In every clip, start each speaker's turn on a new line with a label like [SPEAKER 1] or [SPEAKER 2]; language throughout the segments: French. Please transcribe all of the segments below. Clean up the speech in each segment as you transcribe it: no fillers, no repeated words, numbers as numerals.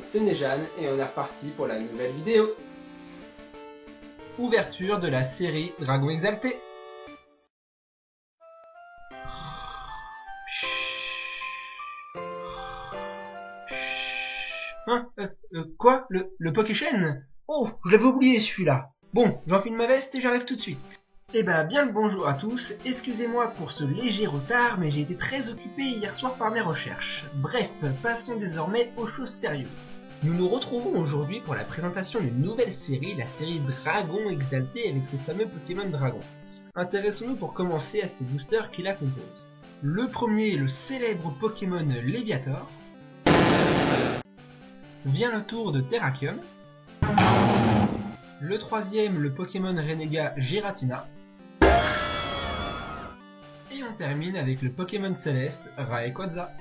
[SPEAKER 1] c'est Nejane et on est reparti pour la nouvelle vidéo.
[SPEAKER 2] Ouverture de la série Dragon Exalté. Hein quoi le Pokéchain? Oh, je l'avais oublié celui-là. Bon, j'enfile ma veste et j'arrive tout de suite. Eh ben, bien le bonjour à tous, excusez-moi pour ce léger retard, mais j'ai été très occupé hier soir par mes recherches. Bref, passons désormais aux choses sérieuses. Nous nous retrouvons aujourd'hui pour la présentation d'une nouvelle série, la série Dragon Exalté avec ses fameux Pokémon Dragon. Intéressons-nous pour commencer à ces boosters qui la composent. Le premier est le célèbre Pokémon Léviator. Vient le tour de Terrakion. Le troisième, le Pokémon Renégat Giratina. Et on termine avec le Pokémon Céleste Rayquaza.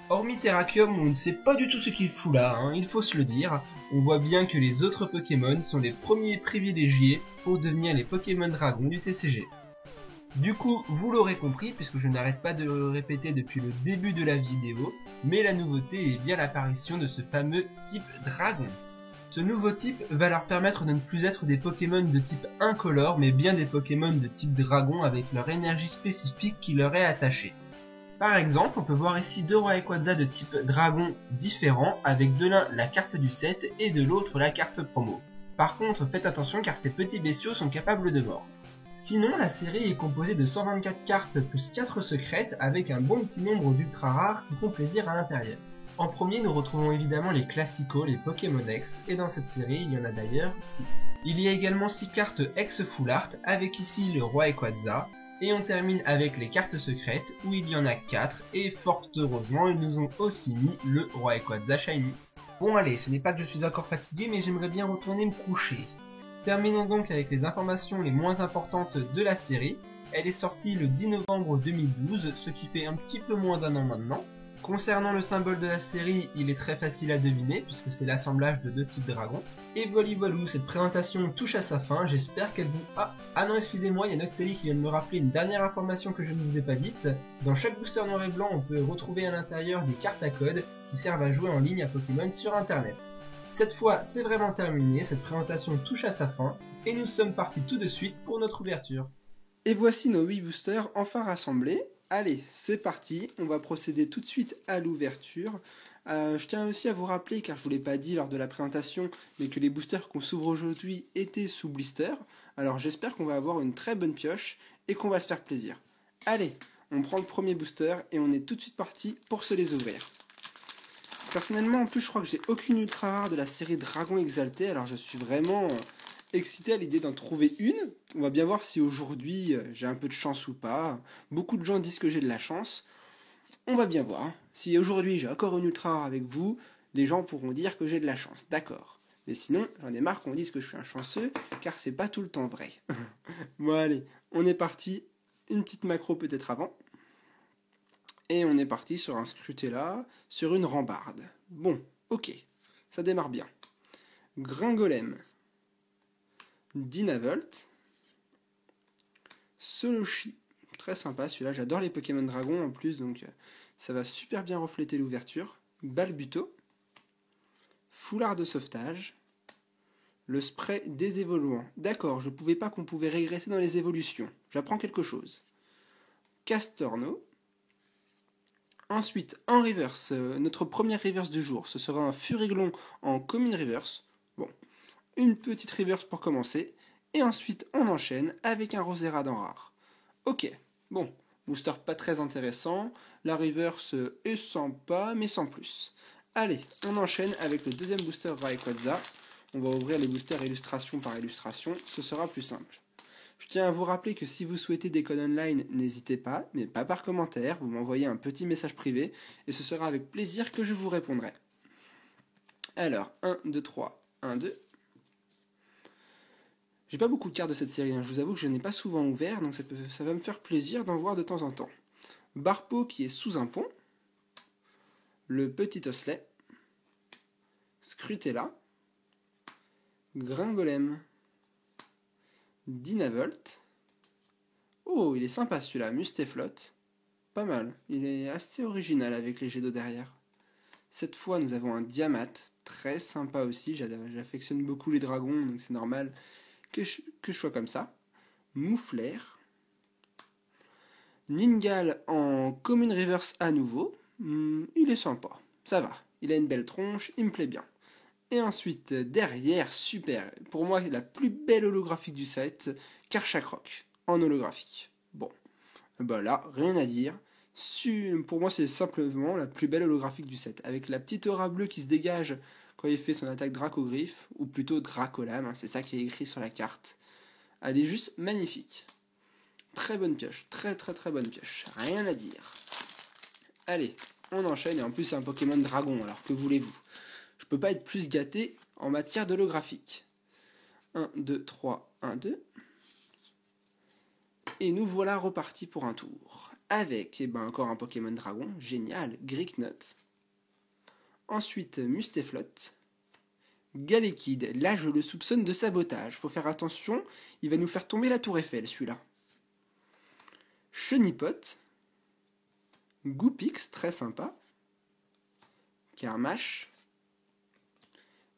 [SPEAKER 2] Hormis Terrakion, on ne sait pas du tout ce qu'il fout là, hein, il faut se le dire. On voit bien que les autres Pokémon sont les premiers privilégiés pour devenir les Pokémon Dragon du TCG. Du coup, vous l'aurez compris, puisque je n'arrête pas de le répéter depuis le début de la vidéo, mais la nouveauté est bien l'apparition de ce fameux type Dragon. Ce nouveau type va leur permettre de ne plus être des Pokémon de type incolore, mais bien des Pokémon de type Dragon avec leur énergie spécifique qui leur est attachée. Par exemple, on peut voir ici deux Rayquaza de type Dragon différents, avec de l'un la carte du set et de l'autre la carte promo. Par contre, faites attention car ces petits bestiaux sont capables de mordre. Sinon, la série est composée de 124 cartes plus 4 secrètes avec un bon petit nombre d'ultra rares qui font plaisir à l'intérieur. En premier, nous retrouvons évidemment les classicos, les Pokémon X, et dans cette série, il y en a d'ailleurs 6. Il y a également 6 cartes X Full Art, avec ici le Rayquaza, et on termine avec les cartes secrètes, où il y en a 4, et fort heureusement, ils nous ont aussi mis le Rayquaza Shiny. Bon allez, ce n'est pas que je suis encore fatigué, mais j'aimerais bien retourner me coucher. Terminons donc avec les informations les moins importantes de la série. Elle est sortie le 10 novembre 2012, ce qui fait un petit peu moins d'un an maintenant. Concernant le symbole de la série, il est très facile à deviner puisque c'est l'assemblage de deux types dragons. Et voilà, cette présentation touche à sa fin, j'espère qu'elle vous... Ah non, excusez-moi, il y a Noctali qui vient de me rappeler une dernière information que je ne vous ai pas dite. Dans chaque booster noir et blanc, on peut retrouver à l'intérieur des cartes à code qui servent à jouer en ligne à Pokémon sur internet. Cette fois, c'est vraiment terminé, cette présentation touche à sa fin, et nous sommes partis tout de suite pour notre ouverture.
[SPEAKER 1] Et voici nos 8 boosters enfin rassemblés. Allez, c'est parti, on va procéder tout de suite à l'ouverture. Je tiens aussi à vous rappeler, car je ne vous l'ai pas dit lors de la présentation, mais que les boosters qu'on s'ouvre aujourd'hui étaient sous blister. Alors j'espère qu'on va avoir une très bonne pioche et qu'on va se faire plaisir. Allez, on prend le premier booster et on est tout de suite parti pour se les ouvrir. Personnellement, en plus, je crois que j'ai aucune ultra rare de la série Dragon Exalté, alors je suis vraiment excité à l'idée d'en trouver une. On va bien voir si aujourd'hui j'ai un peu de chance ou pas. Beaucoup de gens disent que j'ai de la chance. On va bien voir. Si aujourd'hui j'ai encore une ultra rare avec vous, les gens pourront dire que j'ai de la chance. D'accord. Mais sinon, j'en ai marre qu'on dise que je suis un chanceux, car c'est pas tout le temps vrai. Bon allez, on est parti. Une petite macro peut-être avant. Et on est parti sur un Scrutella, sur une rambarde. Bon, ok, ça démarre bien. Gringolem, Dynavolt, Soloshi, très sympa celui-là, j'adore les Pokémon Dragon en plus, donc ça va super bien refléter l'ouverture. Balbuto, Foulard de sauvetage, le spray désévoluant. D'accord, je ne pouvais pas qu'on pouvait régresser dans les évolutions, j'apprends quelque chose. Castorno. Ensuite, en reverse, notre première reverse du jour, ce sera un Furiglon en commune reverse. Bon, une petite reverse pour commencer. Et ensuite, on enchaîne avec un Roserade en rare. Ok, bon, booster pas très intéressant. La reverse est sympa, mais sans plus. Allez, on enchaîne avec le deuxième booster Rayquaza. On va ouvrir les boosters illustration par illustration, ce sera plus simple. Je tiens à vous rappeler que si vous souhaitez des codes online, n'hésitez pas, mais pas par commentaire, vous m'envoyez un petit message privé, et ce sera avec plaisir que je vous répondrai. Alors, 1, 2, 3, 1, 2. J'ai pas beaucoup de cartes de cette série, je vous avoue que je n'ai pas souvent ouvert, donc ça va me faire plaisir d'en voir de temps en temps. Barpo qui est sous un pont, le petit osselet, Scrutella, Gringolem, Dynavolt. Oh, il est sympa celui-là, Mustaflot. Pas mal, il est assez original avec les jets d'eau derrière. Cette fois, nous avons un Diamat, très sympa aussi. J'affectionne beaucoup les dragons, donc c'est normal que je sois comme ça. Mouflair. Ningal en Common Reverse à nouveau. Il est sympa, ça va. Il a une belle tronche, il me plaît bien. Et ensuite, derrière, super. Pour moi, la plus belle holographique du set, Karchakroc, en holographique. Bon, bah là, rien à dire. Pour moi, c'est simplement la plus belle holographique du set. Avec la petite aura bleue qui se dégage quand il fait son attaque Dracogriffe, ou plutôt Dracolame, hein, c'est ça qui est écrit sur la carte. Elle est juste magnifique. Très bonne pioche, très très très bonne pioche. Rien à dire. Allez, on enchaîne, et en plus c'est un Pokémon dragon, alors que voulez-vous? Je peux pas être plus gâté en matière d'holographique. 1, 2, 3, 1, 2. Et nous voilà repartis pour un tour. Avec, encore un Pokémon dragon, génial, Greeknut. Ensuite, Mustaflot. Galekid, là je le soupçonne de sabotage. Faut faire attention, il va nous faire tomber la tour Eiffel, celui-là. Chenipot. Goopix, très sympa. Karmash.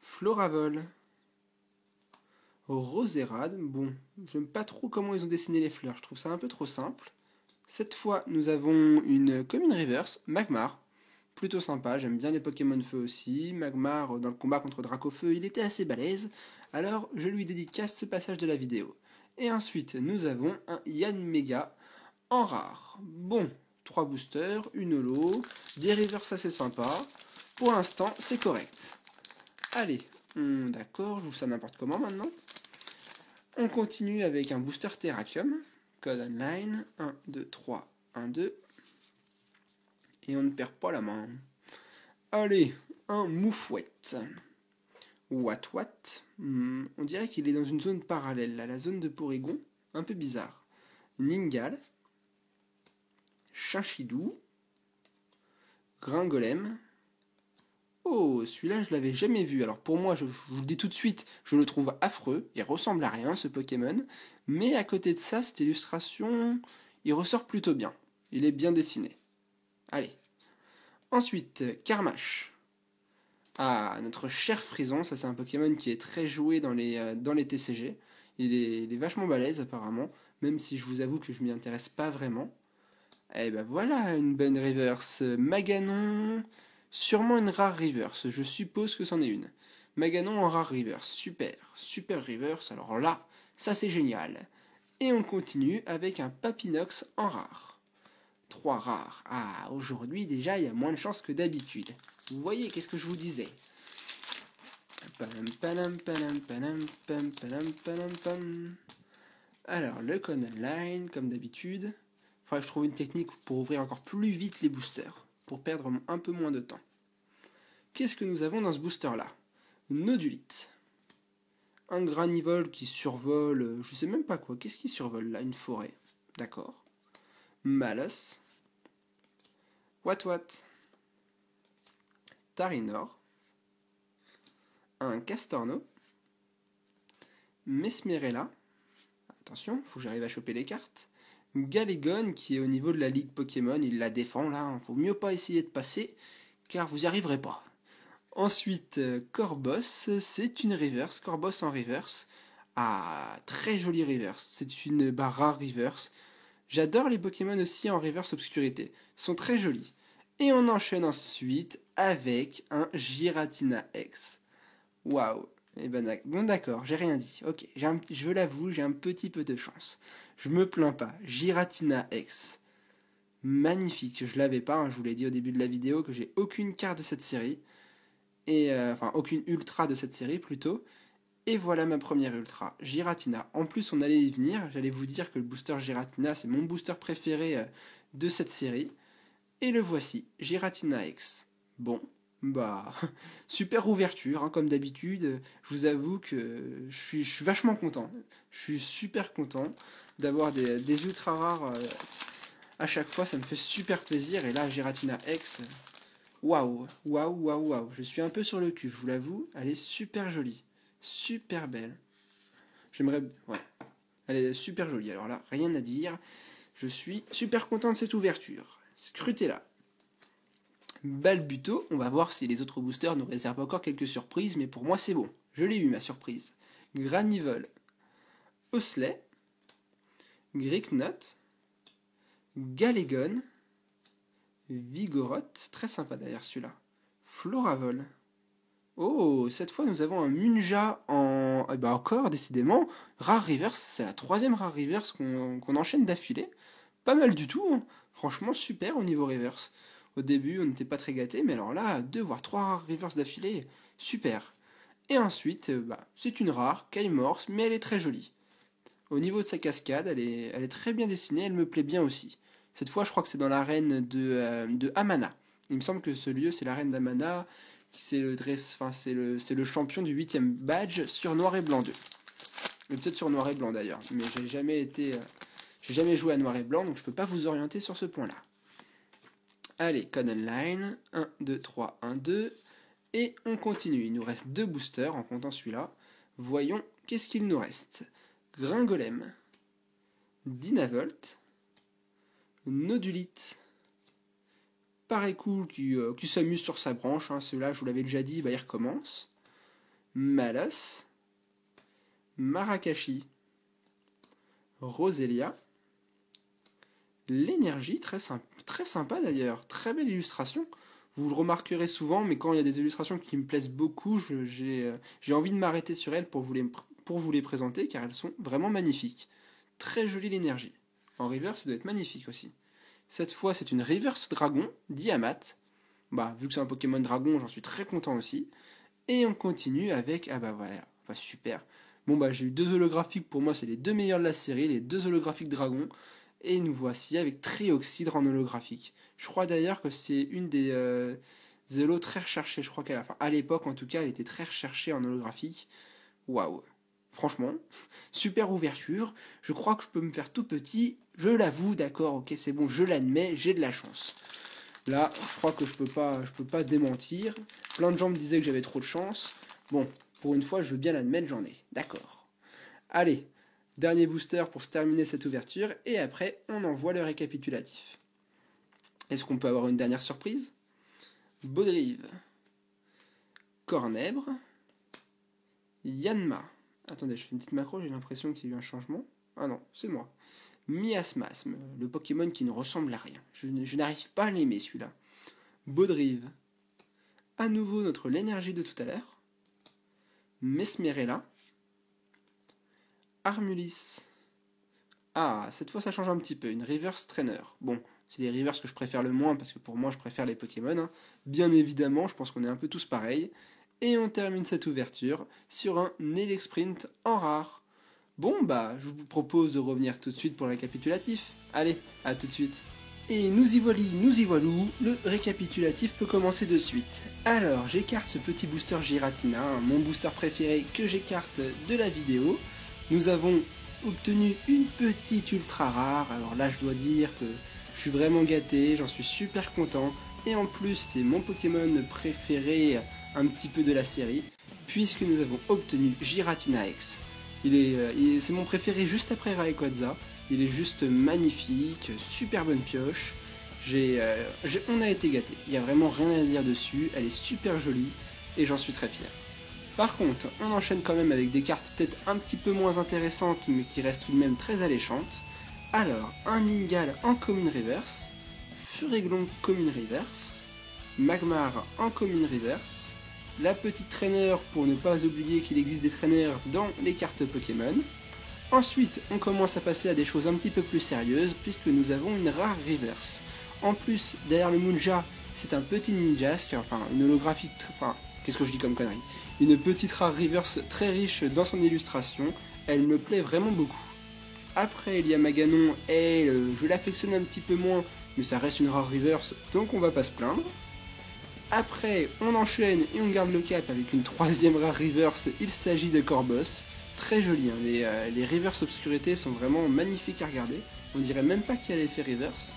[SPEAKER 1] Floravol. Roserade, bon, j'aime pas trop comment ils ont dessiné les fleurs, je trouve ça un peu trop simple. Cette fois, nous avons une Common Reverse, Magmar, plutôt sympa, j'aime bien les Pokémon feu aussi. Magmar, dans le combat contre Dracofeu, il était assez balèze, alors je lui dédicace ce passage de la vidéo. Et ensuite, nous avons un Yanmega en rare. Bon, 3 boosters, une holo, des reverses assez sympas. Pour l'instant, c'est correct. Allez, d'accord, je joue ça n'importe comment maintenant. On continue avec un booster Terrakium, code online, 1, 2, 3, 1, 2. Et on ne perd pas la main. Allez, un Moufouette. What. On dirait qu'il est dans une zone parallèle, là, la zone de Porygon, un peu bizarre. Ningal. Chinchidou. Gringolem. Oh, celui-là, je l'avais jamais vu. Alors pour moi, je vous le dis tout de suite, je le trouve affreux. Il ressemble à rien, ce Pokémon. Mais à côté de ça, cette illustration, il ressort plutôt bien. Il est bien dessiné. Allez. Ensuite, Karmash. Ah, notre cher Frison, ça c'est un Pokémon qui est très joué dans les TCG. Il est vachement balèze apparemment, même si je vous avoue que je m'y intéresse pas vraiment. Et ben voilà, une bonne reverse. Maganon... Sûrement une rare reverse, je suppose que c'en est une. Maganon en rare reverse, super reverse, alors là, ça c'est génial. Et on continue avec un Papinox en rare. 3 rares. Ah, aujourd'hui déjà il y a moins de chances que d'habitude. Vous voyez, qu'est-ce que je vous disais? Alors, le con online, comme d'habitude. Il faudrait que je trouve une technique pour ouvrir encore plus vite les boosters, pour perdre un peu moins de temps. Qu'est-ce que nous avons dans ce booster-là? Nodulite. Un granivole qui survole, je sais même pas quoi. Qu'est-ce qui survole là? Une forêt. D'accord. Malos. What. Tarinor. Un Castorno. Mesmerella. Attention, faut que j'arrive à choper les cartes. Galégon qui est au niveau de la ligue Pokémon, il la défend là, faut mieux pas essayer de passer, car vous n'y arriverez pas. Ensuite, Corbos, c'est une reverse, Corbos en reverse. Ah, très jolie reverse, c'est une rare reverse. J'adore les Pokémon aussi en reverse obscurité, ils sont très jolis. Et on enchaîne ensuite avec un Giratina X. Waouh. Eh ben, bon d'accord, j'ai rien dit. Ok, je l'avoue, j'ai un petit peu de chance. Je me plains pas. Giratina X. Magnifique, je l'avais pas, hein, je vous l'ai dit au début de la vidéo que j'ai aucune carte de cette série. Et enfin, aucune ultra de cette série plutôt. Et voilà ma première ultra, Giratina. En plus, on allait y venir, j'allais vous dire que le booster Giratina, c'est mon booster préféré de cette série. Et le voici, Giratina X. Bon, bah, super ouverture, hein, comme d'habitude. Je vous avoue que je suis vachement content. Je suis super content d'avoir des ultra rares à chaque fois, ça me fait super plaisir. Et là, Giratina X, waouh. Je suis un peu sur le cul, je vous l'avoue. Elle est super jolie, super belle. J'aimerais, ouais, elle est super jolie. Alors là, rien à dire. Je suis super content de cette ouverture. Scrutez-la. Balbuto, on va voir si les autres boosters nous réservent encore quelques surprises, mais pour moi c'est bon, je l'ai eu ma surprise. Granivol, Osley, Gricknut, Galégon, Vigoroth, très sympa d'ailleurs celui-là, Floravol. Oh, cette fois nous avons un Munja en... Eh ben encore, décidément, Rare Reverse, c'est la troisième Rare Reverse qu'on enchaîne d'affilée. Pas mal du tout, hein. Franchement super au niveau Reverse. Au début on n'était pas très gâtés, mais alors là, 2 voire 3 Rare Reverse d'affilée, super. Et ensuite, c'est une rare, Kaimorse, mais elle est très jolie. Au niveau de sa cascade, elle est très bien dessinée, elle me plaît bien aussi. Cette fois, je crois que c'est dans l'arène de Amana. Il me semble que ce lieu, c'est l'arène d'Amana, c'est le champion du 8ème badge sur Noir et Blanc 2. Mais peut-être sur Noir et Blanc d'ailleurs, mais j'ai jamais joué à Noir et Blanc, donc je peux pas vous orienter sur ce point-là. Allez, code online, 1, 2, 3, 1, 2, et on continue. Il nous reste 2 boosters en comptant celui-là. Voyons qu'est-ce qu'il nous reste. Gringolem, Dynavolt, Nodulite, Parécou qui s'amuse sur sa branche, hein, celui-là je vous l'avais déjà dit, il recommence. Malos, Marakashi, Roselia, l'énergie, très sympa d'ailleurs, très belle illustration. Vous le remarquerez souvent, mais quand il y a des illustrations qui me plaisent beaucoup, j'ai envie de m'arrêter sur elles pour vous les présenter, car elles sont vraiment magnifiques. Très jolie l'énergie. En reverse, ça doit être magnifique aussi. Cette fois, c'est une reverse dragon, Diamat. Vu que c'est un Pokémon dragon, j'en suis très content aussi. Et on continue avec... voilà, super. J'ai eu 2 holographiques, pour moi, c'est les 2 meilleurs de la série, les 2 holographiques dragons. Et nous voici avec Trioxydre en holographique. Je crois d'ailleurs que c'est une des holos très recherchées. Je crois qu'à la fin, à l'époque en tout cas, elle était très recherchée en holographique. Waouh. Franchement, super ouverture. Je crois que je peux me faire tout petit. Je l'avoue, d'accord, ok, c'est bon, je l'admets, j'ai de la chance. Là, je crois que je peux pas démentir. Plein de gens me disaient que j'avais trop de chance. Bon, pour une fois, je veux bien l'admettre, j'en ai. D'accord. Allez, dernier booster pour se terminer cette ouverture. Et après, on envoie le récapitulatif. Est-ce qu'on peut avoir une dernière surprise? Baudrive, Cornèbre, Yanma. Attendez, je fais une petite macro, j'ai l'impression qu'il y a eu un changement. Ah non, c'est moi. Miasmasme, le Pokémon qui ne ressemble à rien. Je n'arrive pas à l'aimer celui-là. Baudrive. À nouveau notre l'énergie de tout à l'heure. Mesmerella. Armulis. Ah, cette fois ça change un petit peu, une Reverse Trainer. Bon, c'est les Reverse que je préfère le moins parce que pour moi je préfère les Pokémon. Hein. Bien évidemment, je pense qu'on est un peu tous pareils. Et on termine cette ouverture sur un Nelexprint en rare. Bon, je vous propose de revenir tout de suite pour le récapitulatif. Allez, à tout de suite. Et nous y voilou, le récapitulatif peut commencer de suite. Alors, j'écarte ce petit booster Giratina, mon booster préféré que j'écarte de la vidéo. Nous avons obtenu une petite ultra rare, alors là je dois dire que je suis vraiment gâté, j'en suis super content. Et en plus, c'est mon Pokémon préféré un petit peu de la série, puisque nous avons obtenu Giratina X. C'est mon préféré juste après Rayquaza. Il est juste magnifique, super bonne pioche. On a été gâtés. Il n'y a vraiment rien à dire dessus. Elle est super jolie et j'en suis très fier. Par contre, on enchaîne quand même avec des cartes peut-être un petit peu moins intéressantes, mais qui restent tout de même très alléchantes. Alors, un Ningal en Common Reverse, Furéglon Common Reverse, Magmar en Common Reverse, la petite trainer pour ne pas oublier qu'il existe des trainers dans les cartes Pokémon. Ensuite, on commence à passer à des choses un petit peu plus sérieuses puisque nous avons une rare reverse. En plus, derrière le Munja, c'est un petit Ninjask, une holographique, qu'est-ce que je dis comme connerie? Une petite rare reverse très riche dans son illustration, elle me plaît vraiment beaucoup. Après, il y a Maganon, je l'affectionne un petit peu moins, mais ça reste une rare reverse, donc on va pas se plaindre. Après, on enchaîne et on garde le cap avec une troisième rare reverse, il s'agit de Corboss. Très joli, hein. Les reverse obscurité sont vraiment magnifiques à regarder. On dirait même pas qu'il y a l'effet reverse.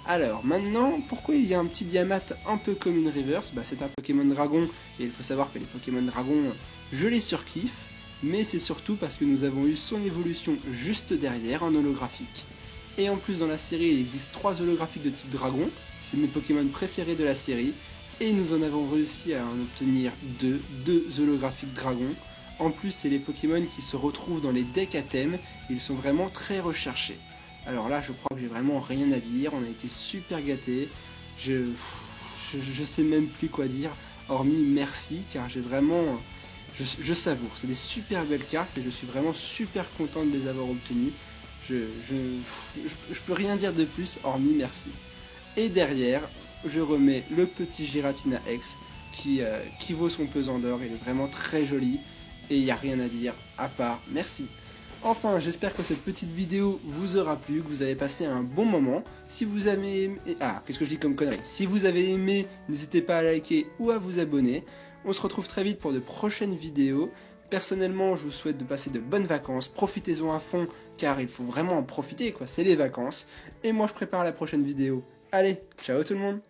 [SPEAKER 1] Alors, maintenant, pourquoi il y a un petit Diamat un peu comme une reverse? C'est un Pokémon Dragon, et il faut savoir que les Pokémon Dragon, je les surkiffe. Mais c'est surtout parce que nous avons eu son évolution juste derrière en holographique. Et en plus dans la série il existe 3 holographiques de type dragon, c'est mes Pokémon préférés de la série. Et nous en avons réussi à en obtenir deux holographiques dragons. En plus, c'est les Pokémon qui se retrouvent dans les decks à thème, ils sont vraiment très recherchés. Alors là, je crois que j'ai vraiment rien à dire, on a été super gâtés. Je sais même plus quoi dire, hormis merci, car j'ai vraiment... Je savoure, c'est des super belles cartes et je suis vraiment super content de les avoir obtenues. Je peux rien dire de plus, hormis merci. Et derrière, je remets le petit Giratina X qui vaut son pesant d'or, il est vraiment très joli et il n'y a rien à dire à part merci. Enfin, j'espère que cette petite vidéo vous aura plu, que vous avez passé un bon moment. Si vous avez aimé... Ah, qu'est-ce que je dis comme connerie? Si vous avez aimé, n'hésitez pas à liker ou à vous abonner. On se retrouve très vite pour de prochaines vidéos. Personnellement, je vous souhaite de passer de bonnes vacances, profitez-en à fond, car il faut vraiment en profiter, quoi, c'est les vacances. Et moi, je prépare la prochaine vidéo. Allez, ciao tout le monde!